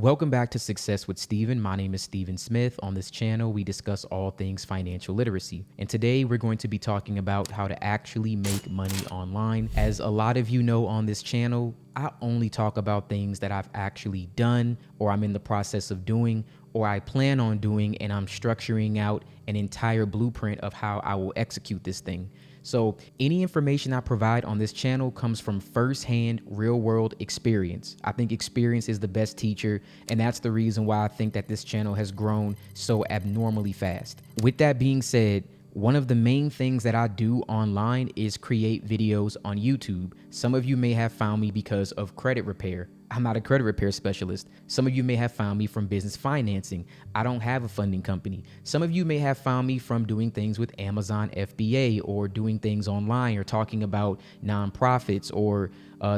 Welcome back to Success with Steven. My name is Steven Smith. On this channel, we discuss all things financial literacy. And today we're going to be talking about how to actually make money online. As a lot of you know on this channel, I only talk about things that I've actually done or I'm in the process of doing or I plan on doing, and I'm structuring out an entire blueprint of how I will execute this thing. So any information I provide on this channel comes from firsthand real world experience. I think experience is the best teacher, and that's the reason why I think that this channel has grown so abnormally fast. With that being said, one of the main things that I do online is create videos on YouTube. Some of you may have found me because of credit repair. I'm not a credit repair specialist. Some of you may have found me from business financing. I don't have a funding company. Some of you may have found me from doing things with Amazon FBA or doing things online or talking about nonprofits or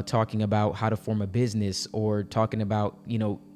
talking about how to form a business or talking about,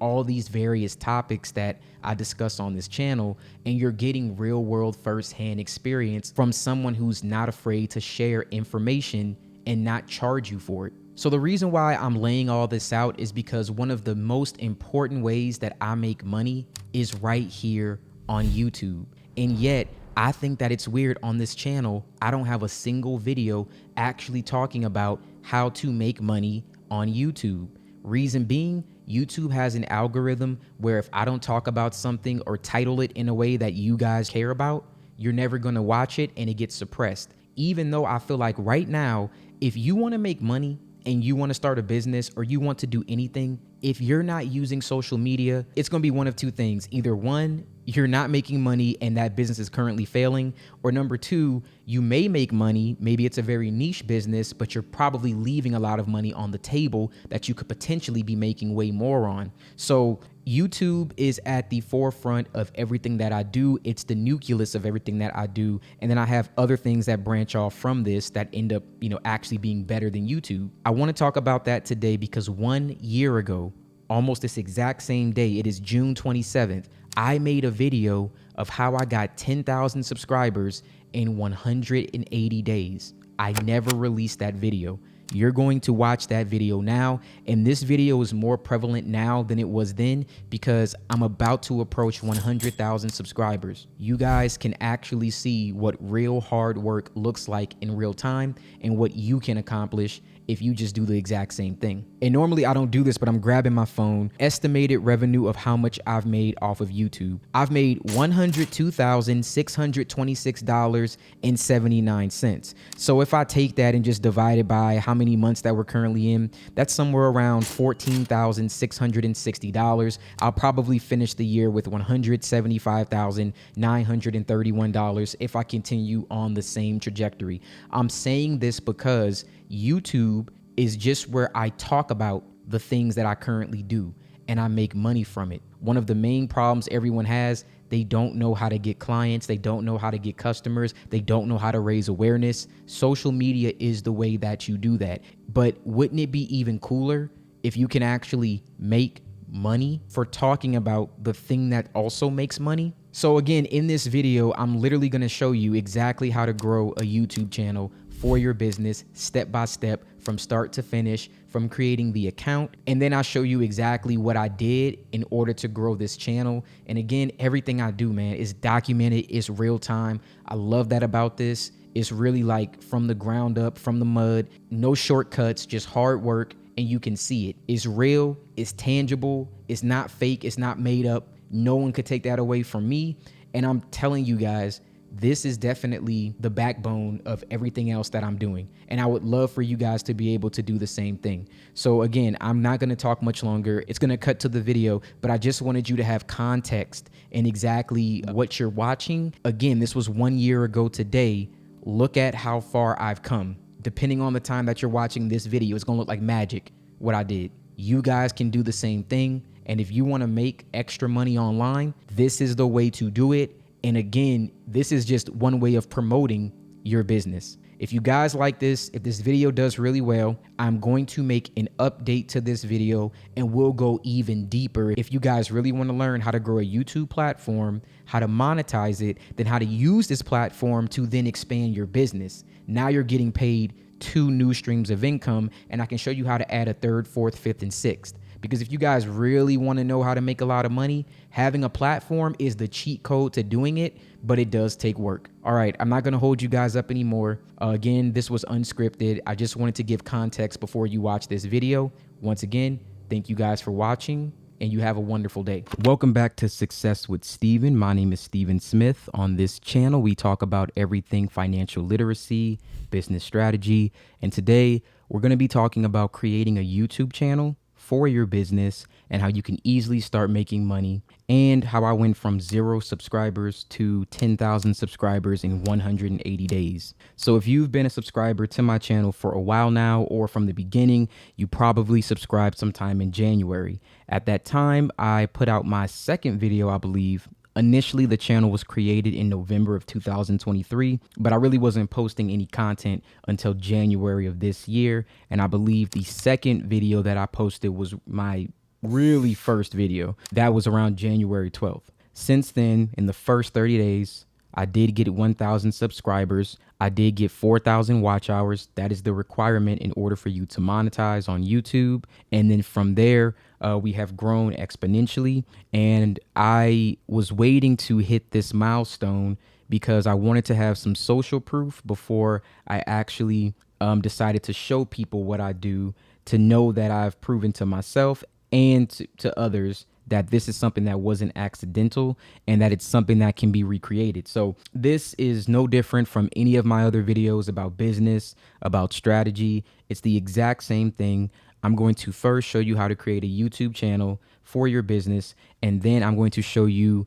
all these various topics that I discuss on this channel. And you're getting real world firsthand experience from someone who's not afraid to share information and not charge you for it. So the reason why I'm laying all this out is because one of the most important ways that I make money is right here on YouTube. And yet I think that it's weird on this channel, I don't have a single video actually talking about how to make money on YouTube. Reason being, YouTube has an algorithm where if I don't talk about something or title it in a way that you guys care about, you're never gonna watch it and it gets suppressed. Even though I feel like right now, if you wanna make money, and you want to start a business or you want to do anything, if you're not using social media, it's going to be one of two things. Either one, you're not making money and that business is currently failing, or number two, you may make money. Maybe it's a very niche business, but you're probably leaving a lot of money on the table that you could potentially be making way more on. So YouTube is at the forefront of everything that I do. It's the nucleus of everything that I do. And then I have other things that branch off from this that end up, actually being better than YouTube. I want to talk about that today because 1 year ago, almost this exact same day, it is June 27th, I made a video of how I got 10,000 subscribers in 180 days. I never released that video. You're going to watch that video now, and this video is more prevalent now than it was then because I'm about to approach 100,000 subscribers. You guys can actually see what real hard work looks like in real time and what you can accomplish if you just do the exact same thing. And normally I don't do this, but I'm grabbing my phone. Estimated revenue of how much I've made off of YouTube. I've made $102,626.79. So if I take that and just divide it by how many months that we're currently in, that's somewhere around $14,660. I'll probably finish the year with $175,931 if I continue on the same trajectory. I'm saying this because YouTube is just where I talk about the things that I currently do and I make money from it. One of the main problems everyone has, they don't know how to get clients. They don't know how to get customers. They don't know how to raise awareness. Social media is the way that you do that. But wouldn't it be even cooler if you can actually make money for talking about the thing that also makes money? So again, in this video, I'm literally going to show you exactly how to grow a YouTube channel for your business step by step from start to finish, from creating the account. And then I'll show you exactly what I did in order to grow this channel. And again, everything I do, man, is documented. It's real time. I love that about this. It's really like from the ground up, from the mud, no shortcuts, just hard work. And you can see it. It's real. It's tangible. It's not fake. It's not made up. No one could take that away from me. And I'm telling you guys, this is definitely the backbone of everything else that I'm doing. And I would love for you guys to be able to do the same thing. So again, I'm not going to talk much longer. It's going to cut to the video, but I just wanted you to have context in exactly what you're watching. Again, this was 1 year ago today. Look at how far I've come. Depending on the time that you're watching this video, it's going to look like magic what I did. You guys can do the same thing. And if you want to make extra money online, this is the way to do it. And again, this is just one way of promoting your business. If you guys like this, if this video does really well, I'm going to make an update to this video and we'll go even deeper. If you guys really want to learn how to grow a YouTube platform, how to monetize it, then how to use this platform to then expand your business. Now you're getting paid 2 new streams of income, and I can show you how to add a 3rd, 4th, 5th, and 6th. Because if you guys really want to know how to make a lot of money, having a platform is the cheat code to doing it, but it does take work. All right, I'm not going to hold you guys up anymore. Again, this was unscripted. I just wanted to give context before you watch this video. Once again, thank you guys for watching, and you have a wonderful day. Welcome back to Success with Steven. My name is Steven Smith. On this channel, we talk about everything financial literacy, business strategy, and today we're going to be talking about creating a YouTube channel for your business and how you can easily start making money, and how I went from 0 subscribers to 10,000 subscribers in 180 days. So if you've been a subscriber to my channel for a while now, or from the beginning, you probably subscribed sometime in January. At that time, I put out my second video, I believe. Initially, the channel was created in November of 2023, but I really wasn't posting any content until January of this year. And I believe the second video that I posted was my really first video. That was around January 12th. Since then, in the first 30 days, I did get 1,000 subscribers. I did get 4,000 watch hours. That is the requirement in order for you to monetize on YouTube. And then from there, we have grown exponentially. And I was waiting to hit this milestone because I wanted to have some social proof before I actually decided to show people what I do, to know that I've proven to myself and to others that this is something that wasn't accidental and that it's something that can be recreated. So this is no different from any of my other videos about business, about strategy. It's the exact same thing. I'm going to first show you how to create a YouTube channel for your business, and then I'm going to show you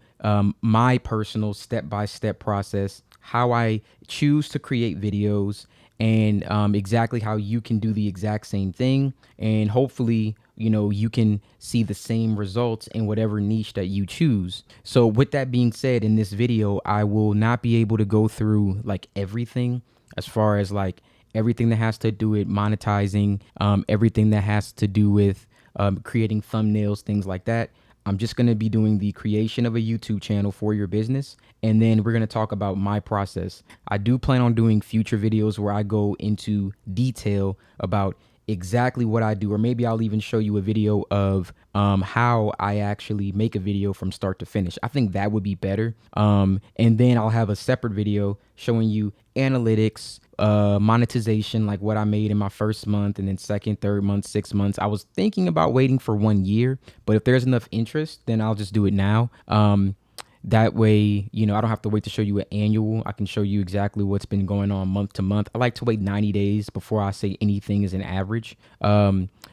my personal step-by-step process, how I choose to create videos, and exactly how you can do the exact same thing. And hopefully, you know, you can see the same results in whatever niche that you choose. So with that being said, in this video, I will not be able to go through like everything, as far as like everything that has to do with monetizing, everything that has to do with creating thumbnails, things like that. I'm just going to be doing the creation of a YouTube channel for your business. And then we're going to talk about my process. I do plan on doing future videos where I go into detail about exactly what I do, or maybe I'll even show you a video of how I actually make a video from start to finish. I think that would be better. And then I'll have a separate video showing you analytics, monetization, like what I made in my first month, and then second, third month, 6 months. I was thinking about waiting for 1 year, but if there's enough interest, then I'll just do it now. That way, you know, I don't have to wait to show you an annual. I can show you exactly what's been going on month to month. I like to wait 90 days before I say anything is an average.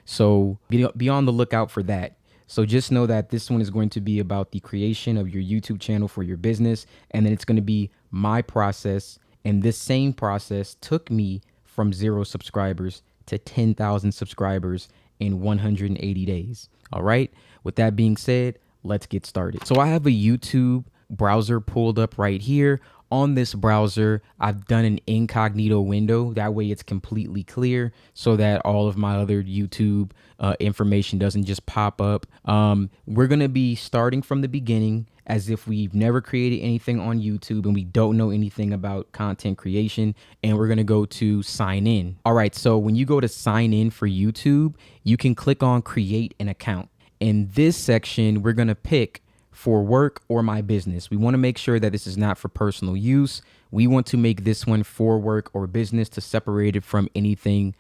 So be on the lookout for that. So just know that this one is going to be about the creation of your YouTube channel for your business. And then it's going to be my process. And this same process took me from 0 subscribers to 10,000 subscribers in 180 days. All right. With that being said, let's get started. So I have a YouTube browser pulled up right here. On this browser, I've done an incognito window. That way it's completely clear so that all of my other YouTube information doesn't just pop up. We're going to be starting from the beginning as if we've never created anything on YouTube and we don't know anything about content creation. And we're going to go to sign in. All right. So when you go to sign in for YouTube, you can click on create an account. In this section, we're going to pick for work or my business. We want to make sure that this is not for personal use. We want to make this one for work or business to separate it from anything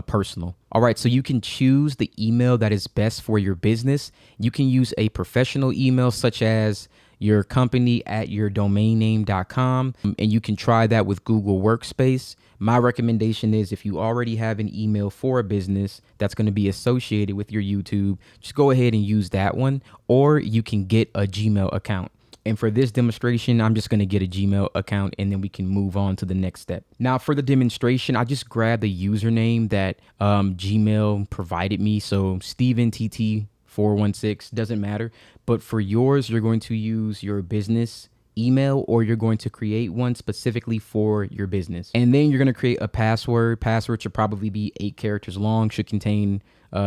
personal. All right, so you can choose the email that is best for your business. You can use a professional email such as your company at yourdomainname.com, and you can try that with Google Workspace. My recommendation is if you already have an email for a business that's going to be associated with your YouTube, just go ahead and use that one, or you can get a Gmail account. And for this demonstration, I'm just going to get a Gmail account and then we can move on to the next step. Now for the demonstration, I just grabbed the username that Gmail provided me. So Steven TT 416, doesn't matter. But for yours, you're going to use your business email, or you're going to create one specifically for your business. And then you're going to create a password. Password should probably be 8 characters long, should contain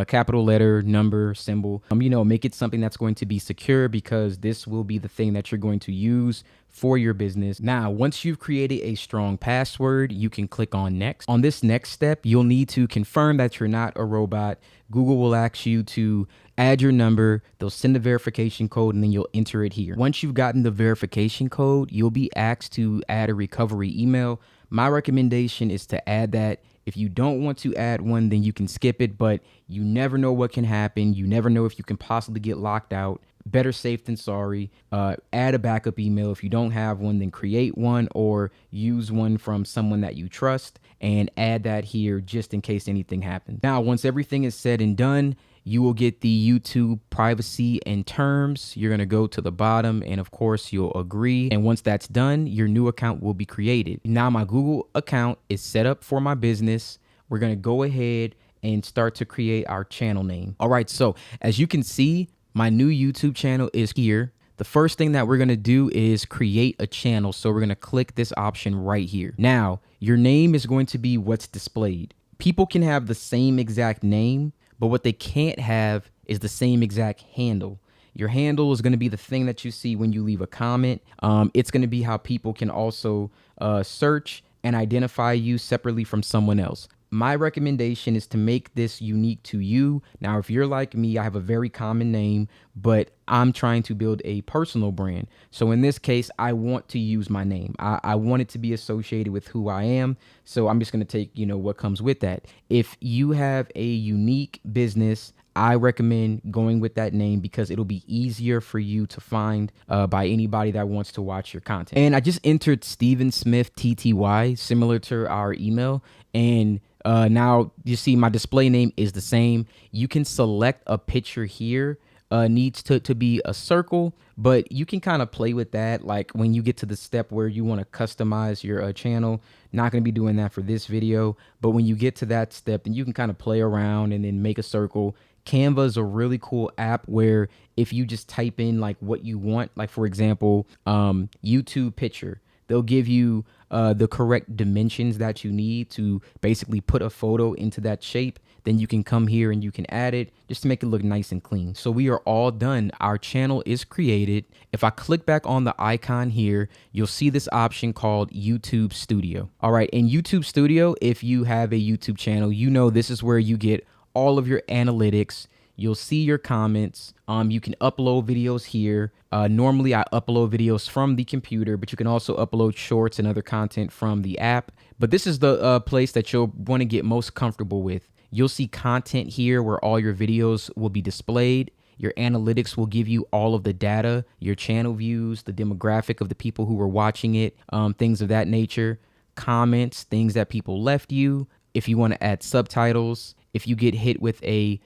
capital letter, number, symbol. Make it something that's going to be secure, because this will be the thing that you're going to use for your business. Now, once you've created a strong password, you can click on next. On this next step, you'll need to confirm that you're not a robot. Google will ask you to add your number. They'll send the verification code, and then you'll enter it here. Once you've gotten the verification code, you'll be asked to add a recovery email. My recommendation is to add that. If you don't want to add one, then you can skip it, but you never know what can happen. You never know if you can possibly get locked out. Better safe than sorry. Add a backup email. If you don't have one, then create one or use one from someone that you trust and add that here just in case anything happens. Now, once everything is said and done, you will get the YouTube privacy and terms. You're going to go to the bottom and of course you'll agree. And once that's done, your new account will be created. Now my Google account is set up for my business. We're going to go ahead and start to create our channel name. All right. So as you can see, my new YouTube channel is here. The first thing that we're going to do is create a channel. So we're going to click this option right here. Now your name is going to be what's displayed. People can have the same exact name, but what they can't have is the same exact handle. Your handle is going to be the thing that you see when you leave a comment. It's going to be how people can also search and identify you separately from someone else. My recommendation is to make this unique to you. Now, if you're like me, I have a very common name, but I'm trying to build a personal brand. So in this case, I want to use my name. I want it to be associated with who I am. So I'm just going to take, what comes with that. If you have a unique business, I recommend going with that name because it'll be easier for you to find by anybody that wants to watch your content. And I just entered Steven Smith TTY, similar to our email. And now you see my display name is the same. You can select a picture here. Needs to be a circle, but you can kind of play with that. Like when you get to the step where you want to customize your channel, not going to be doing that for this video, but when you get to that step, then you can kind of play around and then make a circle. Canva is a really cool app where if you just type in like what you want, like for example, YouTube picture, they'll give you the correct dimensions that you need to basically put a photo into that shape. Then you can come here and you can add it just to make it look nice and clean. So we are all done. Our channel is created. If I click back on the icon here, you'll see this option called YouTube Studio. All right. In YouTube Studio, if you have a YouTube channel, this is where you get all of your analytics. You'll see your comments. You can upload videos here. Normally I upload videos from the computer, but you can also upload shorts and other content from the app. But this is the place that you'll want to get most comfortable with. You'll see content here where all your videos will be displayed. Your analytics will give you all of the data, your channel views, the demographic of the people who were watching it, things of that nature, comments, things that people left you. If you want to add subtitles, if you get hit with a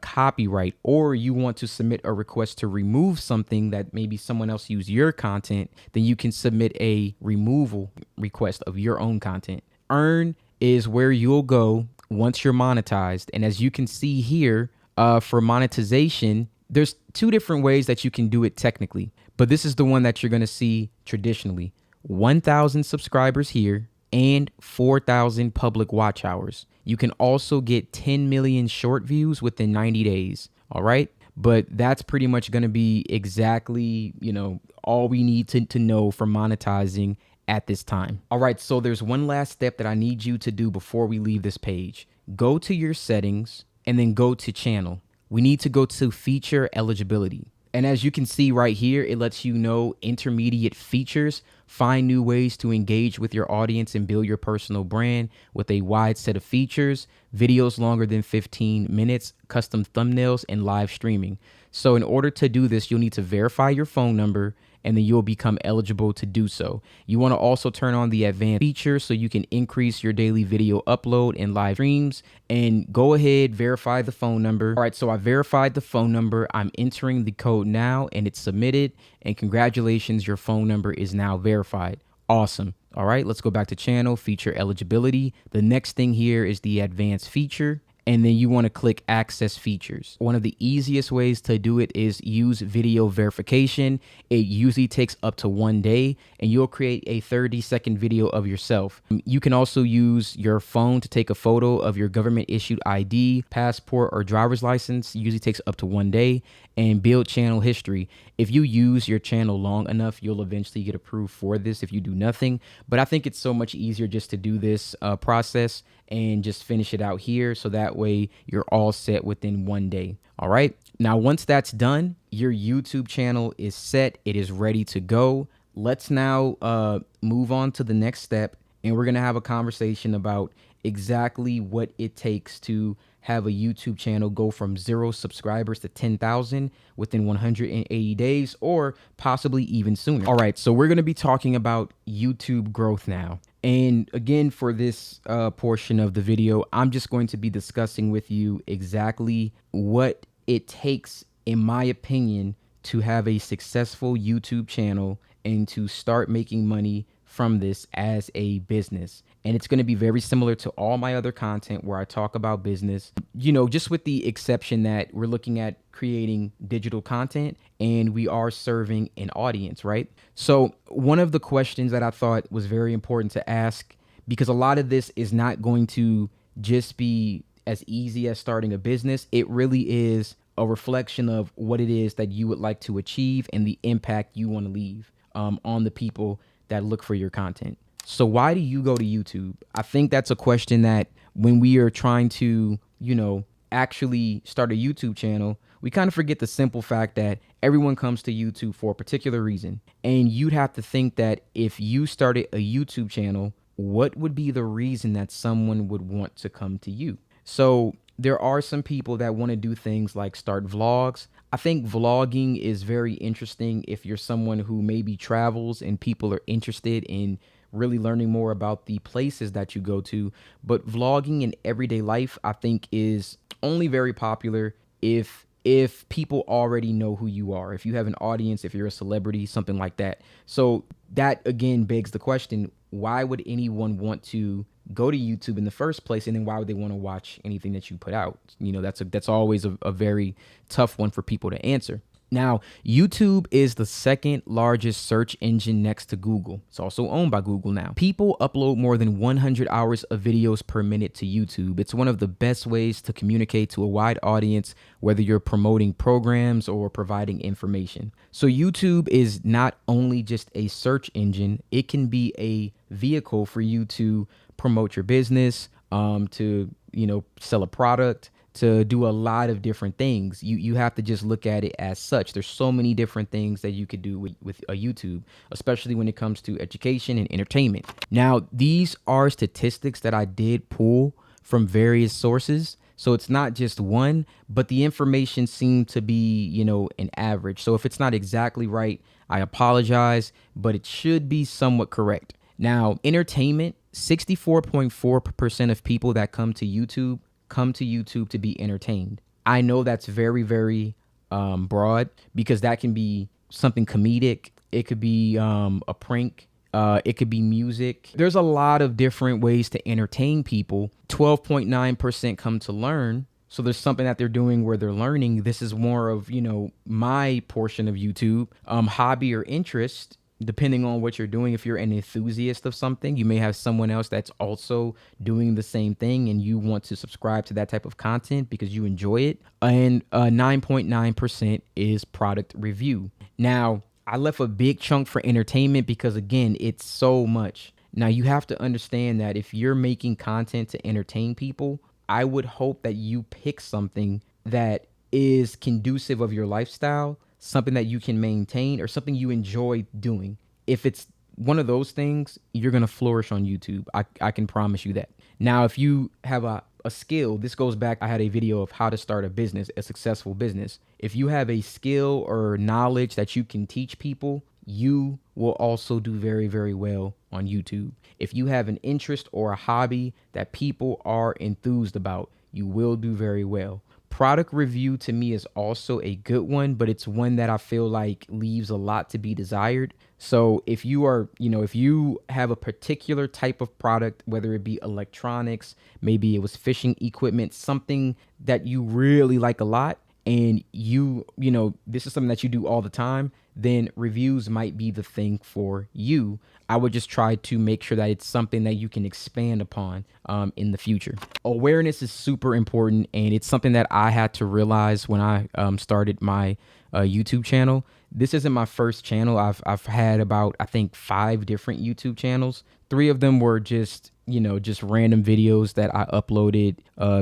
copyright, or you want to submit a request to remove something that maybe someone else used your content, then you can submit a removal request of your own content. Earn is where you'll go once you're monetized. And as you can see here, for monetization, there's two different ways that you can do it technically, but this is the one that you're going to see traditionally. 1,000 subscribers here and 4,000 public watch hours. You can also get 10 million short views within 90 days. All right. But that's pretty much going to be exactly, all we need to know for monetizing at this time. All right, so there's one last step that I need you to do before we leave this page. Go to your settings and then go to channel. We need to go to feature eligibility. And as you can see right here, it lets you know intermediate features, find new ways to engage with your audience and build your personal brand with a wide set of features, videos longer than 15 minutes, custom thumbnails, and live streaming. So in order to do this, you'll need to verify your phone number, and then you'll become eligible to do so. You want to also turn on the advanced features so you can increase your daily video upload and live streams. And go ahead, verify the phone number. All right, so I verified the phone number. I'm entering the code now and it's submitted. And congratulations, your phone number is now verified. Awesome. All right, let's go back to channel, feature eligibility. The next thing here is the advanced feature. and then you want to click access features. One of the easiest ways to do it is use video verification. It usually takes up to 1 day, and you'll create a 30-second video of yourself. You can also use your phone to take a photo of your government issued ID, passport, or driver's license. It usually takes up to 1 day, and build channel history. If you use your channel long enough, you'll eventually get approved for this if you do nothing. But I think it's so much easier just to do this process and just finish it out here. So that way you're all set within 1 day. All right. Now, once that's done, your YouTube channel is set. It is ready to go. Let's now move on to the next step. And we're going to have a conversation about exactly what it takes to have a YouTube channel go from 0 subscribers to 10,000 within 180 days, or possibly even sooner. All right, so we're going to be talking about YouTube growth now. And again, for this portion of the video, I'm just going to be discussing with you exactly what it takes, in my opinion, to have a successful YouTube channel and to start making money from this as a business. And it's going to be very similar to all my other content where I talk about business, just with the exception that we're looking at creating digital content and we are serving an audience, right? So one of the questions that I thought was very important to ask, because a lot of this is not going to just be as easy as starting a business. It really is a reflection of what it is that you would like to achieve and the impact you want to leave on the people that look for your content. So why do you go to YouTube? I think that's a question that when we are trying to, actually start a YouTube channel, we kind of forget the simple fact that everyone comes to YouTube for a particular reason. And you'd have to think that if you started a YouTube channel, what would be the reason that someone would want to come to you? So there are some people that want to do things like start vlogs. I think vlogging is very interesting if you're someone who maybe travels and people are interested in really learning more about the places that you go to. But vlogging in everyday life, I think, is only very popular if people already know who you are, if you have an audience, if you're a celebrity, something like that. So that again begs the question, why would anyone want to go to YouTube in the first place? And then why would they want to watch anything that you put out? That's always a very tough one for people to answer. Now, YouTube is the second largest search engine next to Google. It's also owned by Google now. People upload more than 100 hours of videos per minute to YouTube. It's one of the best ways to communicate to a wide audience, whether you're promoting programs or providing information. So YouTube is not only just a search engine, it can be a vehicle for you to promote your business, to, sell a product, to do a lot of different things. You have to just look at it as such. There's so many different things that you could do with a YouTube, especially when it comes to education and entertainment. Now, these are statistics that I did pull from various sources. So it's not just one, but the information seemed to be, an average. So if it's not exactly right, I apologize, but it should be somewhat correct. Now, entertainment, 64.4% of people that come to YouTube to be entertained. I know that's very, very broad, because that can be something comedic. It could be a prank. It could be music. There's a lot of different ways to entertain people. 12.9% come to learn. So there's something that they're doing where they're learning. This is more of, my portion of YouTube, hobby or interest. Depending on what you're doing, if you're an enthusiast of something, you may have someone else that's also doing the same thing and you want to subscribe to that type of content because you enjoy it. And 9.9% is product review. Now, I left a big chunk for entertainment because, again, it's so much. Now, you have to understand that if you're making content to entertain people, I would hope that you pick something that is conducive of your lifestyle, something that you can maintain, or something you enjoy doing. If it's one of those things, you're going to flourish on YouTube. I can promise you that. Now, if you have a skill, this goes back, I had a video of how to start a business, a successful business. If you have a skill or knowledge that you can teach people, you will also do very, very well on YouTube. If you have an interest or a hobby that people are enthused about, you will do very well. Product review to me is also a good one, but it's one that I feel like leaves a lot to be desired. So if you are, if you have a particular type of product, whether it be electronics, maybe it was fishing equipment, something that you really like a lot, and this is something that you do all the time, then reviews might be the thing for you. I would just try to make sure that it's something that you can expand upon in the future. Awareness is super important, and it's something that I had to realize when I started my YouTube channel. This isn't my first channel. I've had about, I think, 5 different YouTube channels. 3 of them were just random videos that I uploaded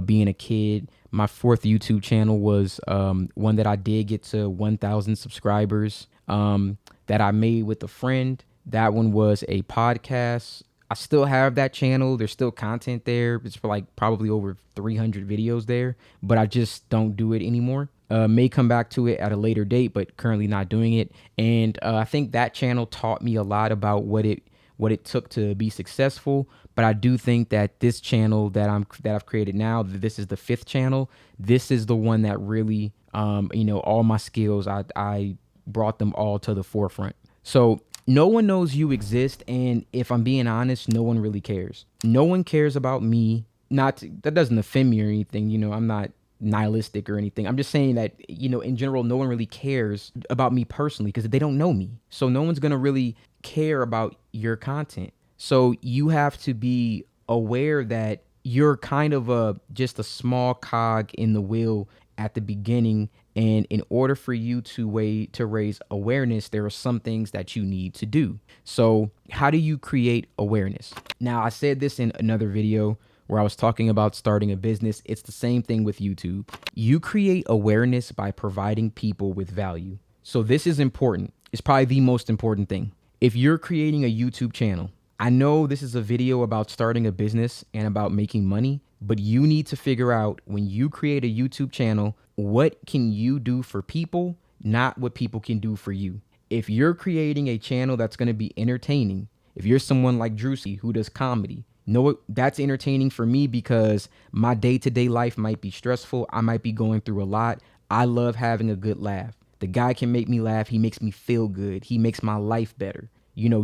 being a kid. My 4th YouTube channel was one that I did get to 1,000 subscribers that I made with a friend. That one was a podcast. I still have that channel. There's still content there. It's for like probably over 300 videos there, but I just don't do it anymore. May come back to it at a later date, but currently not doing it. And I think that channel taught me a lot about what it took to be successful. But I do think that this channel that I've created now, this is the 5th channel. This is the one that really, all my skills, I brought them all to the forefront. So no one knows you exist, and if I'm being honest, no one really cares. No one cares about me. That doesn't offend me or anything. I'm not nihilistic or anything. I'm just saying that, in general, no one really cares about me personally because they don't know me. So no one's going to really care about your content. So you have to be aware that you're kind of just a small cog in the wheel at the beginning. And in order for you to raise awareness, there are some things that you need to do. So how do you create awareness? Now, I said this in another video where I was talking about starting a business. It's the same thing with YouTube. You create awareness by providing people with value. So this is important. It's probably the most important thing. If you're creating a YouTube channel, I know this is a video about starting a business and about making money, but you need to figure out, when you create a YouTube channel, what can you do for people, not what people can do for you. If you're creating a channel that's going to be entertaining, if you're someone like Drewsy who does comedy, that's entertaining for me because my day-to-day life might be stressful. I might be going through a lot. I love having a good laugh. The guy can make me laugh. He makes me feel good. He makes my life better,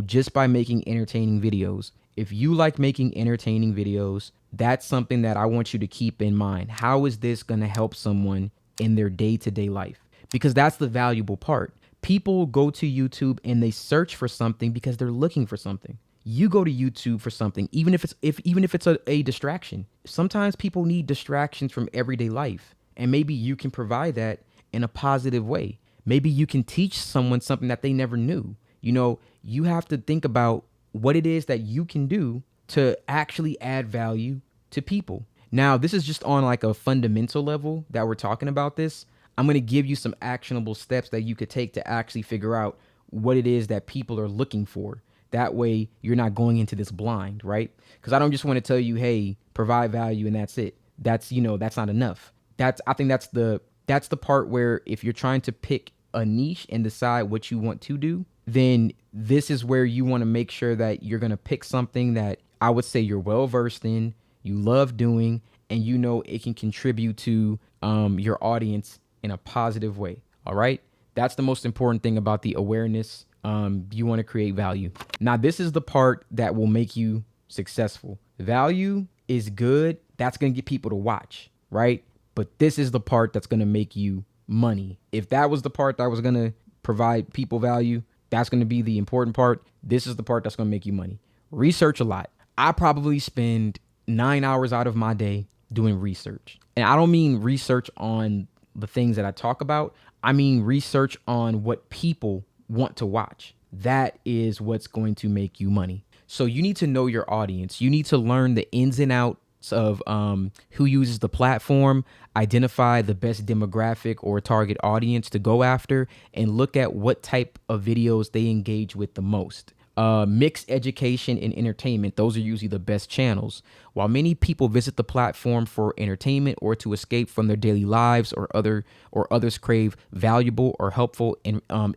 just by making entertaining videos. If you like making entertaining videos, that's something that I want you to keep in mind. How is this going to help someone in their day-to-day life? Because that's the valuable part. People go to YouTube and they search for something because they're looking for something. You go to YouTube for something, even if it's a distraction. Sometimes people need distractions from everyday life, and maybe you can provide that in a positive way. Maybe you can teach someone something that they never knew. You have to think about what it is that you can do to actually add value to people. Now, this is just on like a fundamental level that we're talking about this. I'm going to give you some actionable steps that you could take to actually figure out what it is that people are looking for. That way you're not going into this blind, right? Because I don't just want to tell you, hey, provide value and that's it. That's not enough. I think that's the part where if you're trying to pick a niche and decide what you want to do, then this is where you want to make sure that you're going to pick something that I would say you're well versed in, you love doing, and it can contribute to your audience in a positive way. All right. That's the most important thing about the awareness. You want to create value. Now, this is the part that will make you successful. Value is good. That's going to get people to watch, right? But this is the part that's going to make you money. If that was the part that was going to provide people value, that's going to be the important part. This is the part that's going to make you money. Research a lot. I probably spend 9 hours out of my day doing research. And I don't mean research on the things that I talk about. I mean research on what people want to watch. That is what's going to make you money. So you need to know your audience. You need to learn the ins and outs of who uses the platform, identify the best demographic or target audience to go after, and look at what type of videos they engage with the most. Mixed education and entertainment, those are usually the best channels. While many people visit the platform for entertainment or to escape from their daily lives, or others crave valuable or helpful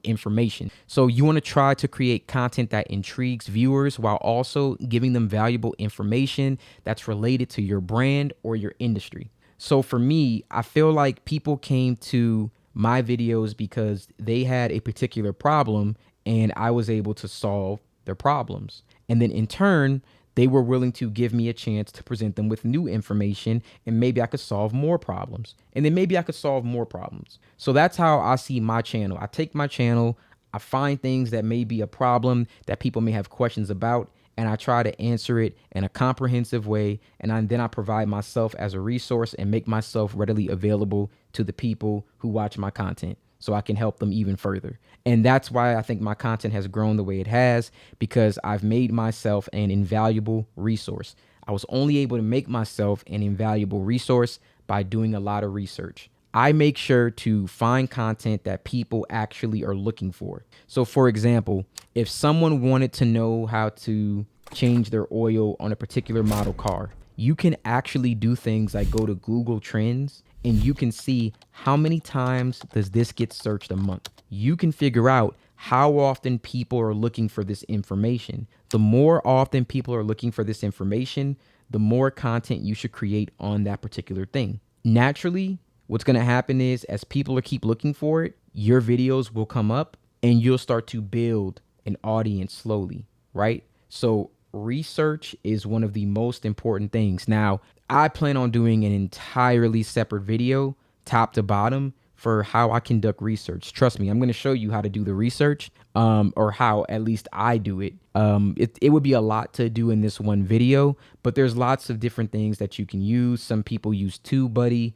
information. So you want to try to create content that intrigues viewers while also giving them valuable information that's related to your brand or your industry. So for me, I feel like people came to my videos because they had a particular problem and I was able to solve their problems. And then in turn, they were willing to give me a chance to present them with new information, and maybe I could solve more problems. And then maybe I could solve more problems. So that's how I see my channel. I take my channel, I find things that may be a problem that people may have questions about, and I try to answer it in a comprehensive way. And then I provide myself as a resource and make myself readily available to the people who watch my content so I can help them even further. And that's why I think my content has grown the way it has, because I've made myself an invaluable resource. I was only able to make myself an invaluable resource by doing a lot of research. I make sure to find content that people actually are looking for. So for example, if someone wanted to know how to change their oil on a particular model car, you can actually do things like go to Google Trends and you can see how many times does this get searched a month. You can figure out how often people are looking for this information. The more often people are looking for this information, the more content you should create on that particular thing. Naturally, what's going to happen is as people keep looking for it, your videos will come up and you'll start to build an audience slowly, right? So research is one of the most important things. Now, I plan on doing an entirely separate video, top to bottom, for how I conduct research. Trust me, I'm going to show you how to do the research, or how at least I do it. It would be a lot to do in this one video, but there's lots of different things that you can use. Some people use TubeBuddy.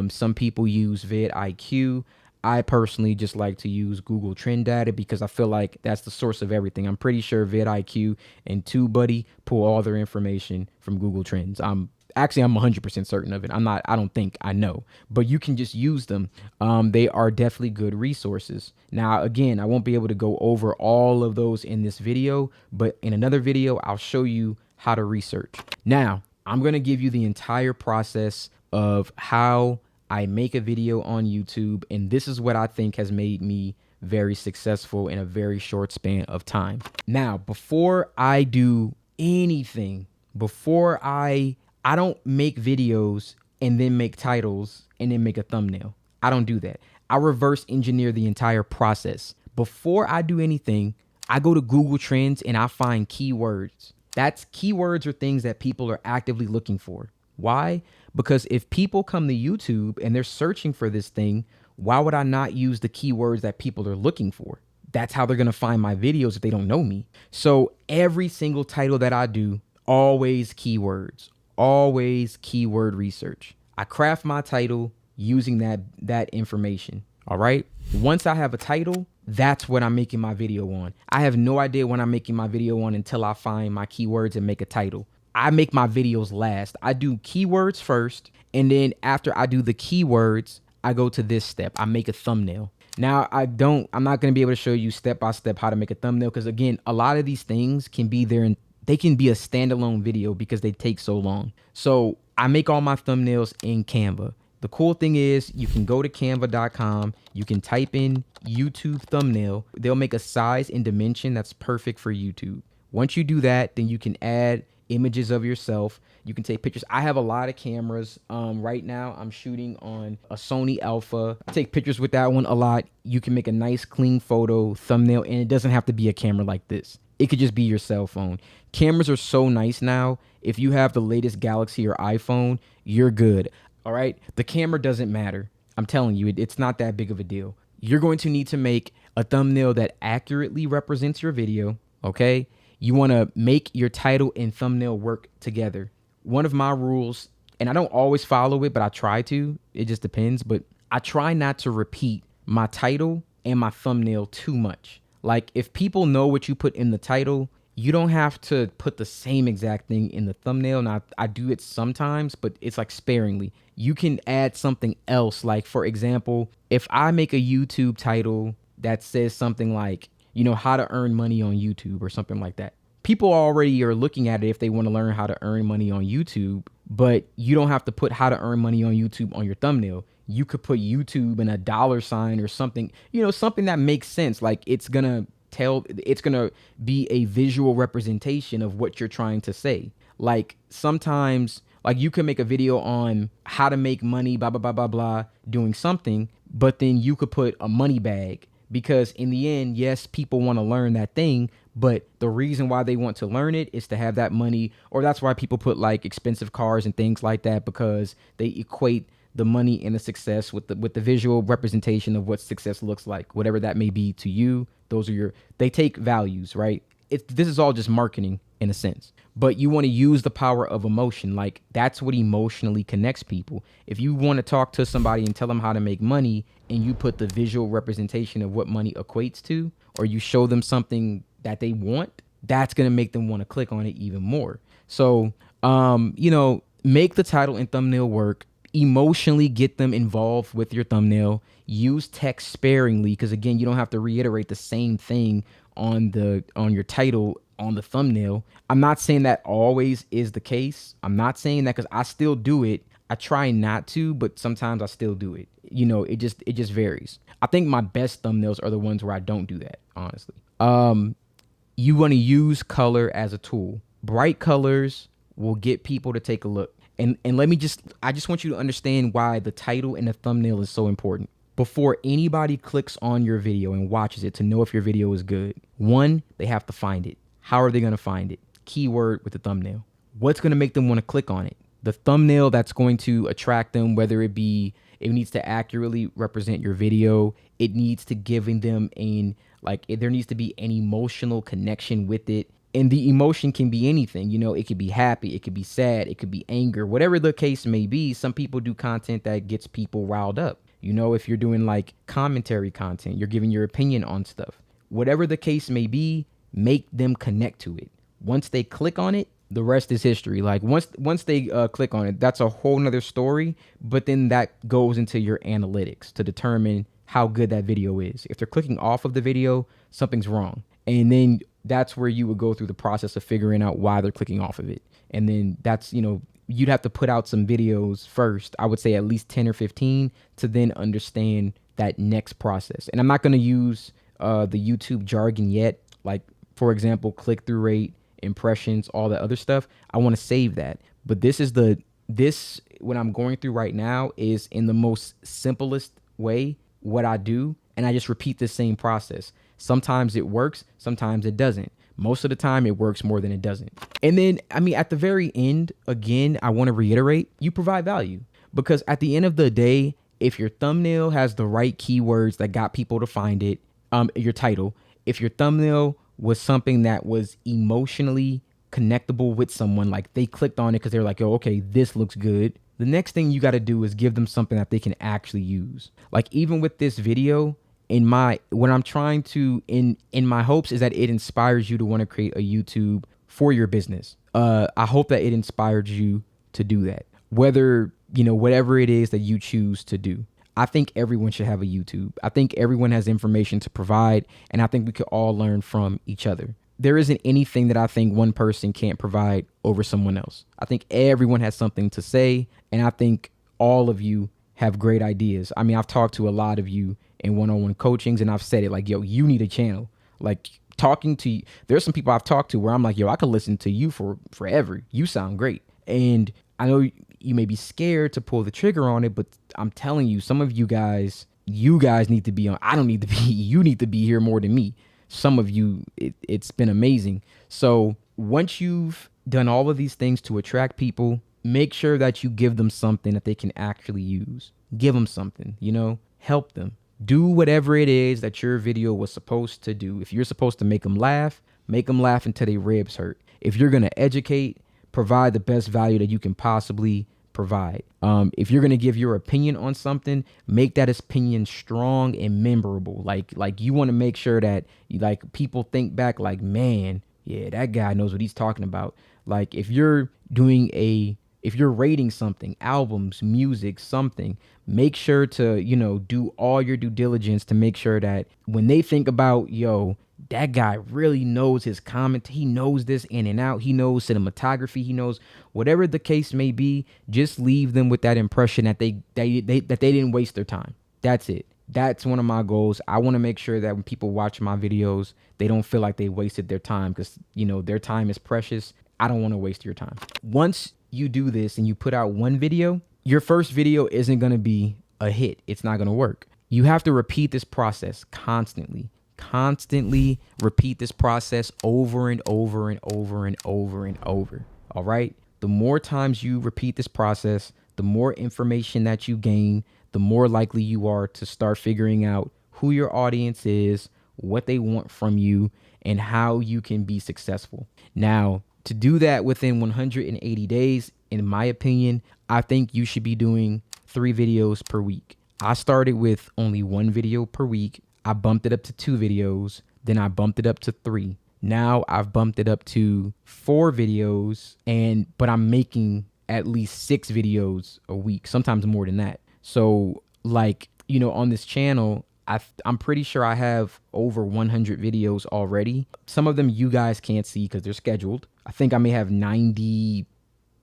Some people use vidIQ. I personally just like to use Google Trend Data because I feel like that's the source of everything. I'm pretty sure vidIQ and TubeBuddy pull all their information from Google Trends. I'm 100% certain of it. I don't think, I know, but you can just use them. They are definitely good resources. Now, again, I won't be able to go over all of those in this video, but in another video, I'll show you how to research. Now, I'm going to give you the entire process of how I make a video on YouTube, and this is what I think has made me very successful in a very short span of time. Now, before I do anything, I don't make videos and then make titles and then make a thumbnail. I don't do that. I reverse engineer the entire process. Before I do anything, I go to Google Trends and I find keywords. Keywords are things that people are actively looking for. Why? Because if people come to YouTube and they're searching for this thing, why would I not use the keywords that people are looking for? That's how they're going to find my videos if they don't know me. So every single title that I do, always keywords, always keyword research. I craft my title using that information. All right. Once I have a title, that's what I'm making my video on. I have no idea when I'm making my video on until I find my keywords and make a title. I make my videos last. I do keywords first, and then after I do the keywords, I go to this step. I make a thumbnail. Now, I'm not going to be able to show you step by step how to make a thumbnail because, again, a lot of these things can be there and they can be a standalone video because they take so long. So I make all my thumbnails in Canva. The cool thing is you can go to canva.com. You can type in YouTube thumbnail. They'll make a size and dimension that's perfect for YouTube. Once you do that, then you can add images of yourself. You can take pictures. I have a lot of cameras. Right now I'm shooting on a Sony Alpha. I take pictures with that one a lot. You can make a nice clean photo thumbnail, and it doesn't have to be a camera like this. It could just be your cell phone. Cameras are so nice now. If you have the latest Galaxy or iPhone, you're good. All right. The camera doesn't matter. I'm telling you, it's not that big of a deal. You're going to need to make a thumbnail that accurately represents your video. Okay. You want to make your title and thumbnail work together. One of my rules, and I don't always follow it, but I try to, it just depends, but I try not to repeat my title and my thumbnail too much. Like if people know what you put in the title, you don't have to put the same exact thing in the thumbnail. Now I do it sometimes, but it's like sparingly. You can add something else. Like for example, if I make a YouTube title that says something like, how to earn money on YouTube or something like that. People already are looking at it if they want to learn how to earn money on YouTube, but you don't have to put how to earn money on YouTube on your thumbnail. You could put YouTube and a $sign or something, something that makes sense. Like it's going to be a visual representation of what you're trying to say. Like sometimes Like you can make a video on how to make money, blah, blah, blah, blah, blah, doing something, but then you could put a money bag, because in the end, yes, people want to learn that thing, but the reason why they want to learn it is to have that money, or that's why people put like expensive cars and things like that, because they equate the money and the success with the visual representation of what success looks like, whatever that may be to you. Those are they take values, right? This is all just marketing in a sense, but you want to use the power of emotion. Like that's what emotionally connects people. If you want to talk to somebody and tell them how to make money, and you put the visual representation of what money equates to, or you show them something that they want, that's going to make them want to click on it even more. So, make the title and thumbnail work. Emotionally get them involved with your thumbnail. Use text sparingly, because again, you don't have to reiterate the same thing on your title on the thumbnail. I'm not saying that always is the case. I'm not saying that, because I still do it. I try not to, but sometimes I still do it. It just varies. I think my best thumbnails are the ones where I don't do that, honestly. You want to use color as a tool. Bright colors will get people to take a look. And I just want you to understand why the title and the thumbnail is so important. Before anybody clicks on your video and watches it to know if your video is good, one, they have to find it. How are they going to find it? Keyword with the thumbnail. What's going to make them want to click on it? The thumbnail that's going to attract them, whether it needs to accurately represent your video. It needs to give them there needs to be an emotional connection with it. And the emotion can be anything, it could be happy, it could be sad, it could be anger, whatever the case may be. Some people do content that gets people riled up. If you're doing like commentary content, you're giving your opinion on stuff, whatever the case may be, make them connect to it. Once they click on it, the rest is history. Like once they click on it, that's a whole nother story. But then that goes into your analytics to determine how good that video is. If they're clicking off of the video, something's wrong. And then that's where you would go through the process of figuring out why they're clicking off of it. And then that's, you'd have to put out some videos first. I would say at least 10 or 15 to then understand that next process. And I'm not going to use the YouTube jargon yet. Like, for example, click-through rate, impressions, all that other stuff. I want to save that. But what I'm going through right now is in the most simplest way what I do. And I just repeat the same process. Sometimes it works, sometimes it doesn't. Most of the time it works more than it doesn't. And then, at the very end, again, I want to reiterate, you provide value. Because at the end of the day, if your thumbnail has the right keywords that got people to find it, your title, if your thumbnail was something that was emotionally connectable with someone, like they clicked on it because they're like, oh, okay, this looks good. The next thing you got to do is give them something that they can actually use. Like even with this video, what I'm trying to, in my hopes is that it inspires you to want to create a YouTube for your business. I hope that it inspired you to do that. Whether, whatever it is that you choose to do. I think everyone should have a YouTube. I think everyone has information to provide, and I think we could all learn from each other. There isn't anything that I think one person can't provide over someone else. I think everyone has something to say, and I think all of you have great ideas. I've talked to a lot of you in one-on-one coachings, and I've said it like, yo, you need a channel. Like talking to you, there's some people I've talked to where I'm like, yo, I could listen to you for forever. You sound great. And I know you may be scared to pull the trigger on it, but I'm telling you, some of you guys need to be on. I don't need to be. You need to be here more than me. Some of you, it's been amazing. So once you've done all of these things to attract people, make sure that you give them something that they can actually use. Give them something, help them. Do whatever it is that your video was supposed to do. If you're supposed to make them laugh until their ribs hurt. If you're going to educate, provide the best value that you can possibly provide. If you're going to give your opinion on something, make that opinion strong and memorable. Like you want to make sure that people think back like, man, yeah, that guy knows what he's talking about. Like if you're rating something, albums, music, something, make sure to, do all your due diligence to make sure that when they think about, yo, that guy really knows his comment. He knows this in and out. He knows cinematography. He knows whatever the case may be. Just leave them with that impression that they didn't waste their time. That's it. That's one of my goals. I want to make sure that when people watch my videos, they don't feel like they wasted their time because, their time is precious. I don't want to waste your time. Once you do this and you put out one video, your first video isn't going to be a hit. It's not going to work. You have to repeat this process constantly. Constantly repeat this process over and over and over and over and over. All right. The more times you repeat this process, the more information that you gain, the more likely you are to start figuring out who your audience is, what they want from you, and how you can be successful. Now, to do that within 180 days, in my opinion, I think you should be doing 3 videos per week. I started with only 1 video per week. I bumped it up to 2 videos. Then I bumped it up to 3. Now I've bumped it up to 4 videos, but I'm making at least 6 videos a week, sometimes more than that. So like, on this channel, I'm pretty sure I have over 100 videos already. Some of them you guys can't see because they're scheduled. I think I may have 90,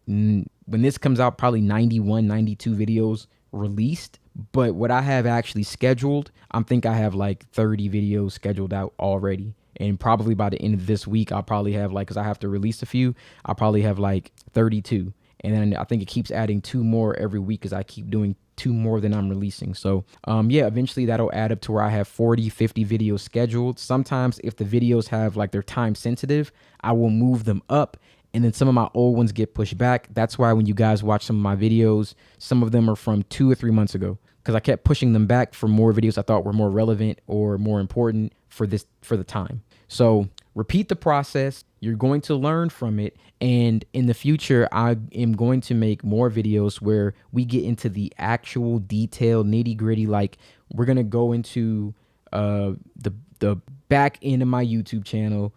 when this comes out, probably 91, 92 videos released. But what I have actually scheduled, I think I have like 30 videos scheduled out already. And probably by the end of this week, I'll probably have because I have to release a few, I'll probably have like 32. And then I think it keeps adding 2 more every week as I keep doing 2 more than I'm releasing. So yeah, eventually that'll add up to where I have 40, 50 videos scheduled. Sometimes if the videos have they're time sensitive, I will move them up. And then some of my old ones get pushed back. That's why when you guys watch some of my videos, some of them are from 2 or 3 months ago, because I kept pushing them back for more videos I thought were more relevant or more important for the time. So repeat the process. You're going to learn from it. And in the future, I am going to make more videos where we get into the actual detailed nitty gritty. Like we're going to go into the back end of my YouTube channel.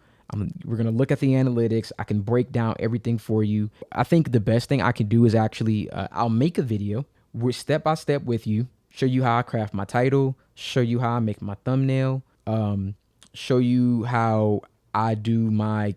We're going to look at the analytics. I can break down everything for you. I think the best thing I can do is actually, I'll make a video step by step with you, show you how I craft my title, show you how I make my thumbnail, show you how I do my,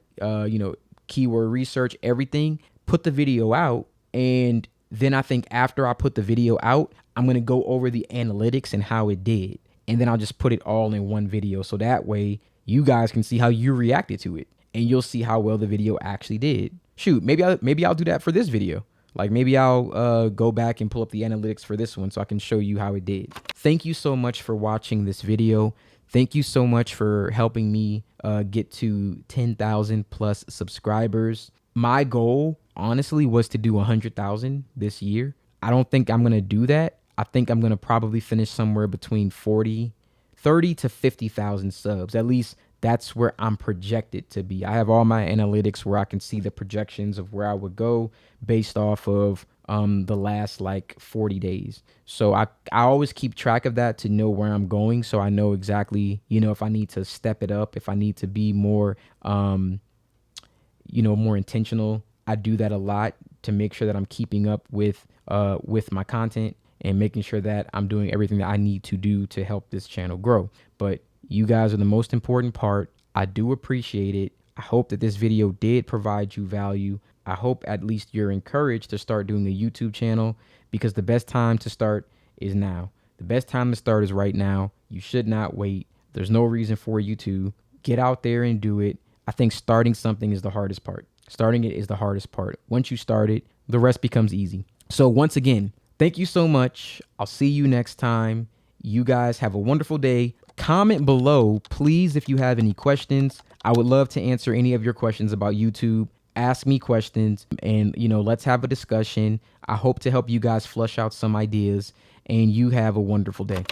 keyword research, everything, put the video out. And then I think after I put the video out, I'm going to go over the analytics and how it did. And then I'll just put it all in one video. So that way you guys can see how you reacted to it and you'll see how well the video actually did. Shoot, maybe I'll do that for this video. Like maybe I'll go back and pull up the analytics for this one so I can show you how it did. Thank you so much for watching this video. Thank you so much for helping me get to 10,000 plus subscribers. My goal, honestly, was to do 100,000 this year. I don't think I'm going to do that. I think I'm going to probably finish somewhere between 30 to 50,000 subs. At least that's where I'm projected to be. I have all my analytics where I can see the projections of where I would go based off of the last 40 days. So I always keep track of that to know where I'm going. So I know exactly, if I need to step it up, if I need to be more, more intentional. I do that a lot to make sure that I'm keeping up with my content and making sure that I'm doing everything that I need to do to help this channel grow. But you guys are the most important part. I do appreciate it. I hope that this video did provide you value. I hope at least you're encouraged to start doing a YouTube channel, because the best time to start is now. The best time to start is right now. You should not wait. There's no reason for you to get out there and do it. I think starting something is the hardest part. Starting it is the hardest part. Once you start it, the rest becomes easy. So once again, thank you so much. I'll see you next time. You guys have a wonderful day. Comment below, please, if you have any questions. I would love to answer any of your questions about YouTube. Ask me questions and, let's have a discussion. I hope to help you guys flush out some ideas, and you have a wonderful day.